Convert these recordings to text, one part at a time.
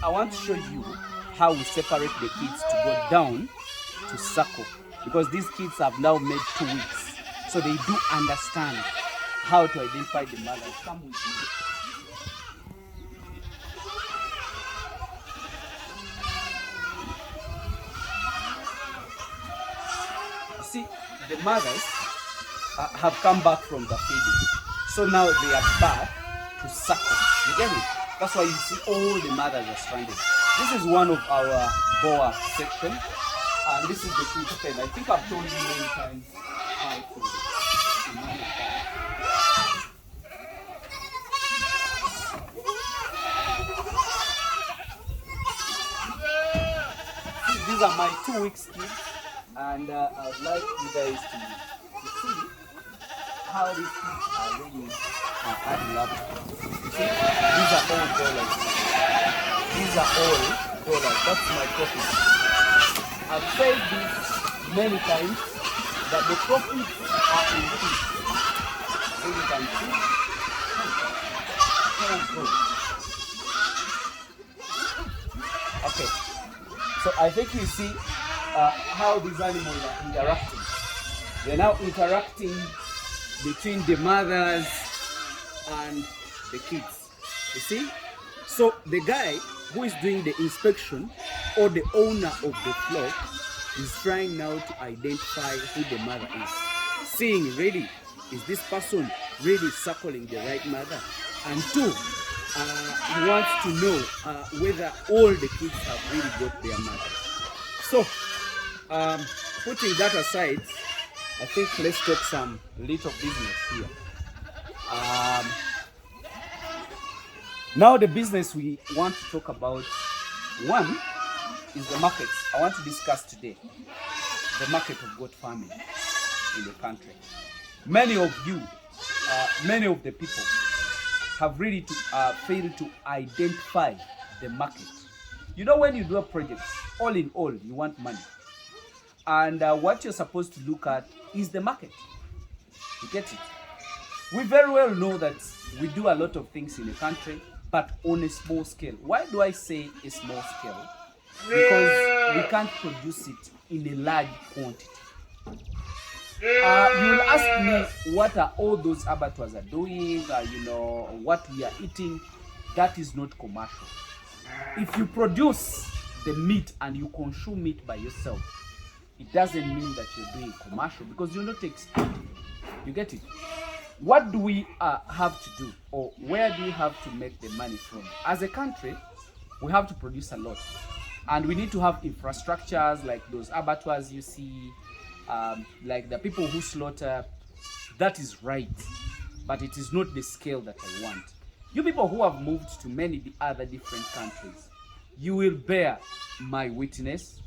I want to show you how we separate the kids to go down to suckle, because these kids have now made 2 weeks, so they do understand how to identify the mothers. Come with me. See, the mothers have come back from the feeding, so now they are back to suckle. You get it? That's why you see all the mothers are stranded. This is one of our boa section, and this is the kids pen. I think I've told you many times how to manage that. These are my 2 weeks kids, and I would like you guys to see how these kids are really adding up. You see, these are all dollars. These are all dollars. That's my profit. I've said this many times that the profits are in fish. So you can see. Okay. So I think you see how these animals are interacting. They're now interacting between the mothers and the kids. You see? So the guy who is doing the inspection, or the owner of the flock, is trying now to identify who the mother is. Seeing really, is this person really suckling the right mother? And 2, he wants to know whether all the kids have really got their mother. So, putting that aside, I think let's talk some little business here. Now the business we want to talk about, one, is the markets. I want to discuss today the market of goat farming in the country. Many of you, many of the people have really failed to identify the market. You know, when you do a project, all in all, you want money. And what you're supposed to look at is the market. You get it? We very well know that we do a lot of things in the country, but on a small scale. Why do I say a small scale? Because we can't produce it in a large quantity. You will ask me, what are all those abattoirs are doing? What we are eating? That is not commercial. If you produce the meat and you consume it by yourself, it doesn't mean that you're doing commercial, because you're not expanding. You get it? What do we have to do, or where do we have to make the money from? As a country, we have to produce a lot, and we need to have infrastructures like those abattoirs you see, like the people who slaughter. That is right, but it is not the scale that I want. You people who have moved to many other different countries, you will bear my witness,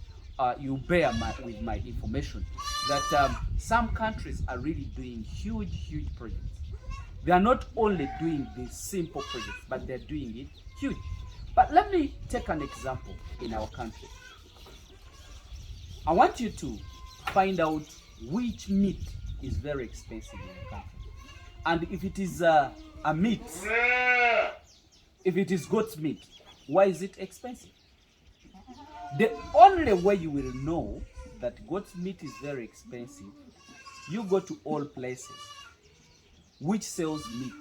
you bear with my information that some countries are really doing huge projects. They are not only doing the simple projects, but they're doing it huge. But let me take an example in our country. I want you to find out which meat is very expensive in the country. And if it is a meat, if it is goat's meat, why is it expensive? The only way you will know that goat's meat is very expensive, you go to all places which sells meat.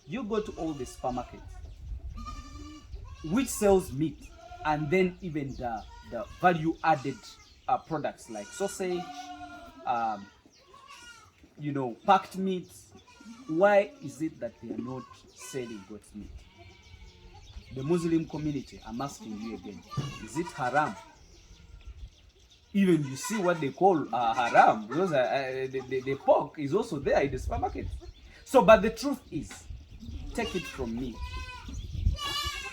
You go to all the supermarkets which sells meat, and then even the value added products like sausage, packed meats. Why is it that they are not selling goat's meat? The Muslim community, I'm asking you again, is it haram? Even you see what they call haram, because the pork is also there in the supermarket. So, but the truth is, take it from me,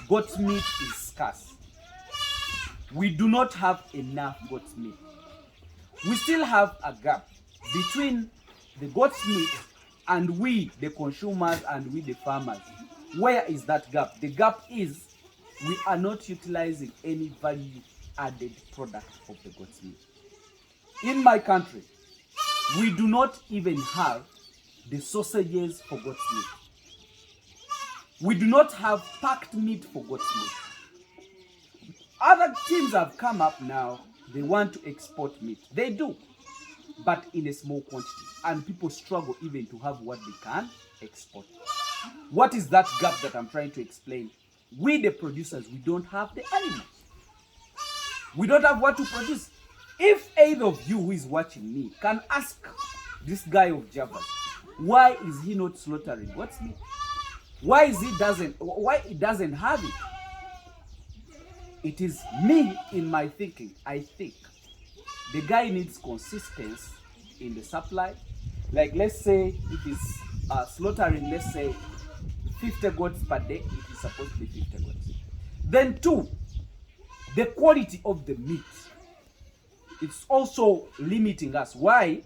goat's meat is scarce. We do not have enough goat's meat. We still have a gap between the goat's meat and we, the consumers, and we, the farmers. Where is that gap? The gap is we are not utilizing any value added product of the goat's meat. In my country, we do not even have the sausages for goat's meat. We do not have packed meat for goat's meat. Other teams have come up now. They want to export meat. They do, but in a small quantity. And people struggle even to have what they can export. What is that gap that I'm trying to explain? We, the producers, we don't have the animals. We don't have what to produce. If either of you who is watching me can ask this guy of Java, why is he not slaughtering what's meat? Why he doesn't have it? It is me in my thinking. I think the guy needs consistency in the supply. Like, let's say if he's slaughtering, let's say 50 goats per day, it is supposed to be 50 goats. Then 2, the quality of the meat. It's also limiting us. Why?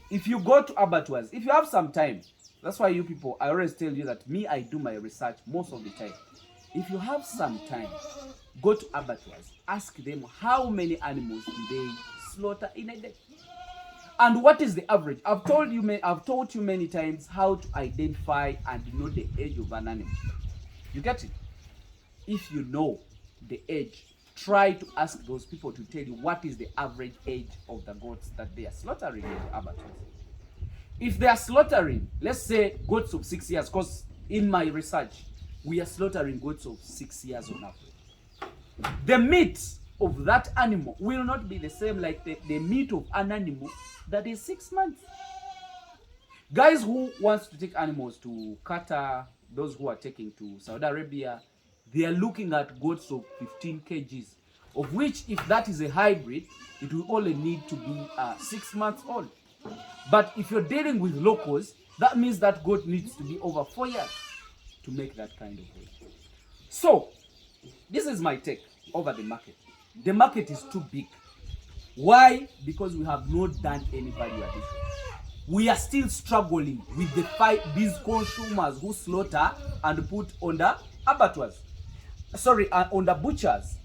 If you go to abattoirs, if you have some time, that's why you people, I always tell you that me, I do my research most of the time. If you have some time, go to abattoirs, ask them how many animals do they slaughter in a day. And what is the average? I've taught you many times how to identify and know the age of an animal. You get it? If you know the age, try to ask those people to tell you what is the average age of the goats that they are slaughtering in the abattoirs. If they are slaughtering, let's say goats of 6 years, because in my research, we are slaughtering goats of 6 years on average. The meat of that animal will not be the same like the meat of an animal that is 6 months. Guys who wants to take animals to Qatar, those who are taking to Saudi Arabia, they are looking at goats of 15 kgs, of which if that is a hybrid, it will only need to be 6 months old. But if you're dealing with locals, that means that goat needs to be over 4 years to make that kind of weight. So, this is my take over the market. The market is too big. Why? Because we have not done any value addition. We are still struggling with these consumers who slaughter and put on the abattoirs. On the butchers.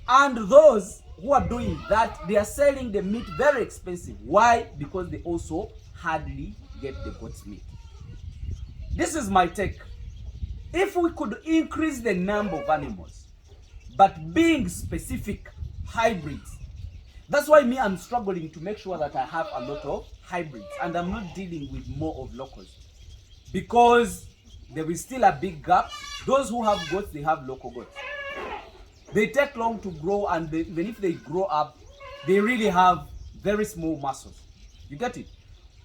And those who are doing that, they are selling the meat very expensive. Why? Because they also hardly get the goat's meat. This is my take. If we could increase the number of animals, but being specific hybrids, that's why me, I'm struggling to make sure that I have a lot of hybrids and I'm not dealing with more of locals, because there is still a big gap. Those who have goats, they have local goats. They take long to grow, and even if they grow up, they really have very small muscles. You get it?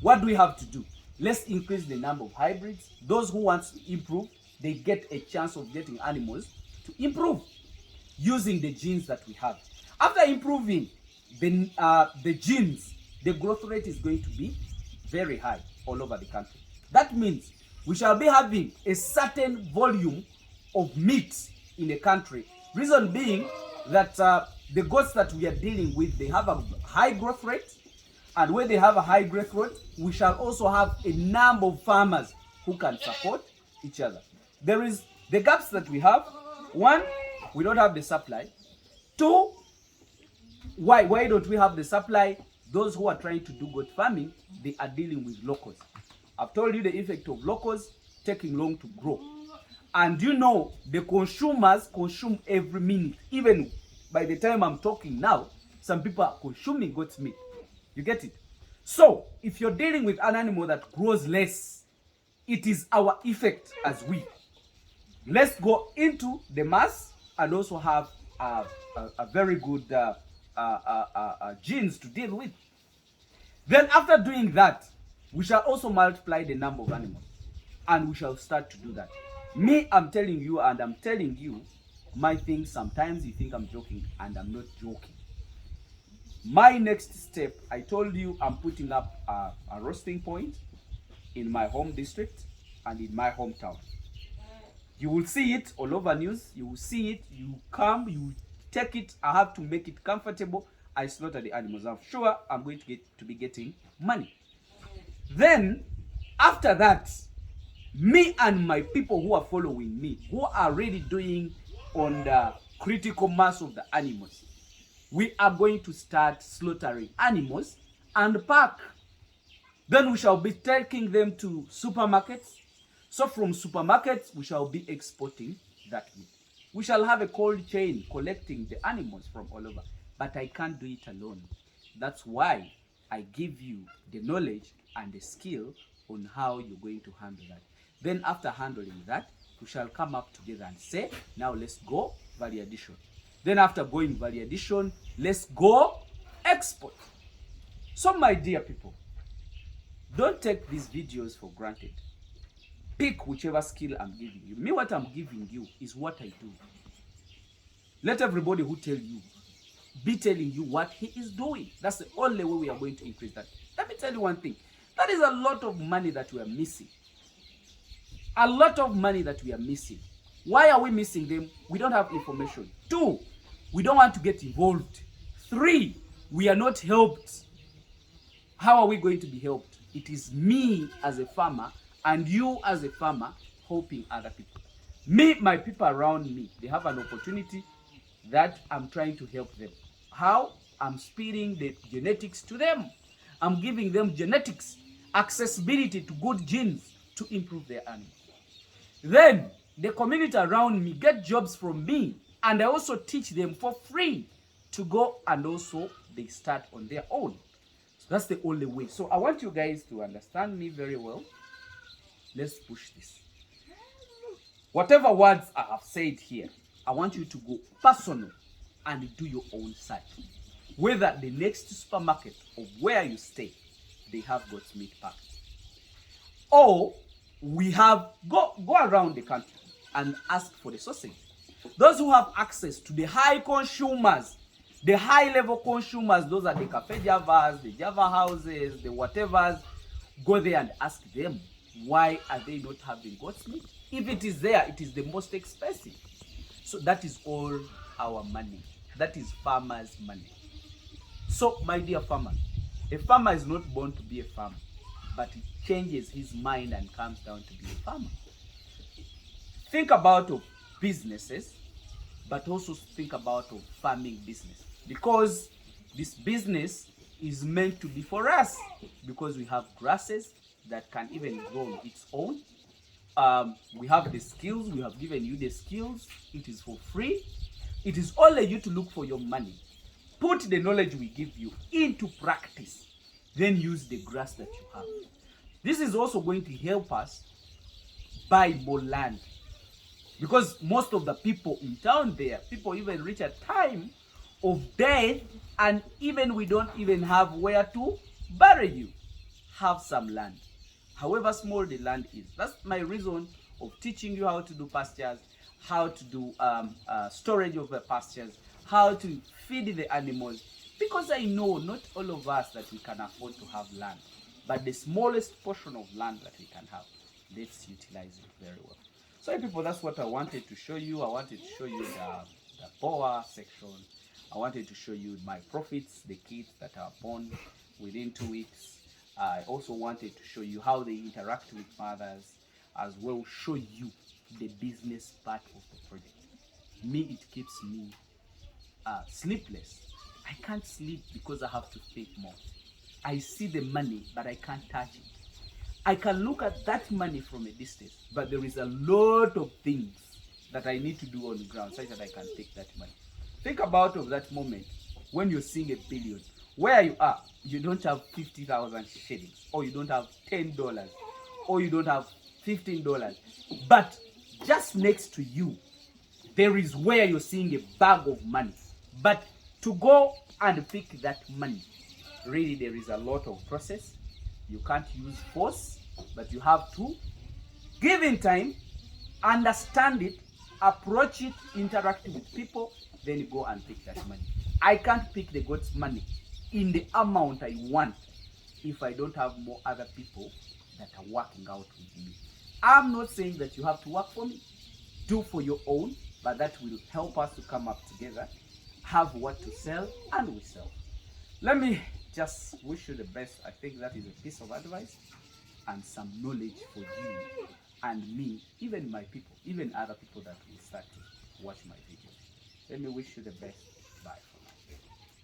What do we have to do? Let's increase the number of hybrids. Those who want to improve, they get a chance of getting animals to improve using the genes that we have. After improving the genes, the growth rate is going to be very high all over the country. That means we shall be having a certain volume of meat in a country. Reason being that the goats that we are dealing with, they have a high growth rate. And when they have a high growth rate, we shall also have a number of farmers who can support each other. There is the gaps that we have. 1, we don't have the supply. 2, why don't we have the supply? Those who are trying to do goat farming, they are dealing with locals. I've told you the effect of locals taking long to grow. And you know, the consumers consume every minute. Even by the time I'm talking now, some people are consuming goat's meat. You get it? So, if you're dealing with an animal that grows less, it is our effect as we. Let's go into the mass and also have a very good genes to deal with. Then after doing that, we shall also multiply the number of animals. And we shall start to do that. Me, I'm telling you, and I'm telling you my thing. Sometimes you think I'm joking, and I'm not joking. My next step, I told you I'm putting up a roasting point in my home district and in my hometown. You will see it all over news. You will see it. You come, you take it. I have to make it comfortable. I slaughter the animals. I'm sure I'm going to be getting money. Then, after that, me and my people who are following me, who are really doing on the critical mass of the animals, we are going to start slaughtering animals and pack. Then we shall be taking them to supermarkets. So from supermarkets, we shall be exporting that meat. We shall have a cold chain collecting the animals from all over. But I can't do it alone. That's why I give you the knowledge and the skill on how you're going to handle that. Then after handling that, we shall come up together and say, now let's go value addition. Then after going value addition, let's go export. So my dear people, don't take these videos for granted. Pick whichever skill I'm giving you. Me, what I'm giving you is what I do. Let everybody who tell you be telling you what he is doing. That's the only way we are going to increase that. Let me tell you one thing. That is a lot of money that we are missing. A lot of money that we are missing. Why are we missing them? We don't have information. 2, we don't want to get involved. 3, we are not helped. How are we going to be helped? It is me as a farmer and you as a farmer helping other people. Me, my people around me, they have an opportunity that I'm trying to help them. How? I'm speeding the genetics to them. I'm giving them genetics, accessibility to good genes to improve their animals. Then the community around me get jobs from me, and I also teach them for free to go, and also they start on their own. So that's the only way. So I want you guys to understand me very well. Let's push this. Whatever words I have said here, I want you to go personal and do your own search. Whether the next supermarket or where you stay, they have goat's meat packed. Or we have, go around the country and ask for the sausage. Those who have access to the high consumers, the high level consumers, those are the cafe javas, the java houses, the whatevers, go there and ask them, why are they not having goat's meat? If it is there, it is the most expensive. So that is all our money. That is farmers' money. So, my dear farmers, a farmer is not born to be a farmer, but he changes his mind and comes down to be a farmer. Think about businesses, but also think about farming business, because this business is meant to be for us, because we have grasses that can even grow on its own. We have the skills. We have given you the skills. It is for free. It is only you to look for your money. Put the knowledge we give you into practice. Then use the grass that you have. This is also going to help us buy more land. Because most of the people in town there, people even reach a time of death, and even we don't even have where to bury you. Have some land. However small the land is. That's my reason of teaching you how to do pastures, how to do storage of the pastures, how to feed the animals. Because I know not all of us that we can afford to have land, but the smallest portion of land that we can have, let's utilize it very well. So people, that's what I wanted to show you. I wanted to show you the power section. I wanted to show you my profits, the kids that are born within 2 weeks. I also wanted to show you how they interact with mothers, as well show you the business part of the project. Me, it keeps me sleepless. I can't sleep because I have to think more. I see the money, but I can't touch it. I can look at that money from a distance, but there is a lot of things that I need to do on the ground such that I can take that money. Think about that moment when you're seeing $1 billion. Where you are, you don't have 50,000 shillings, or you don't have $10, or you don't have $15. But just next to you, there is where you're seeing a bag of money. But to go and pick that money, really there is a lot of process. You can't use force, but you have to give in time, understand it, approach it, interact with people, then go and pick that money. I can't pick the God's money in the amount I want if I don't have more other people that are working out with me. I'm not saying that you have to work for me. Do for your own, but that will help us to come up together, have what to sell, and we sell. Let me just wish you the best. I think that is a piece of advice and some knowledge for you and me, even my people, even other people that will start to watch my videos. Let me wish you the best. Bye.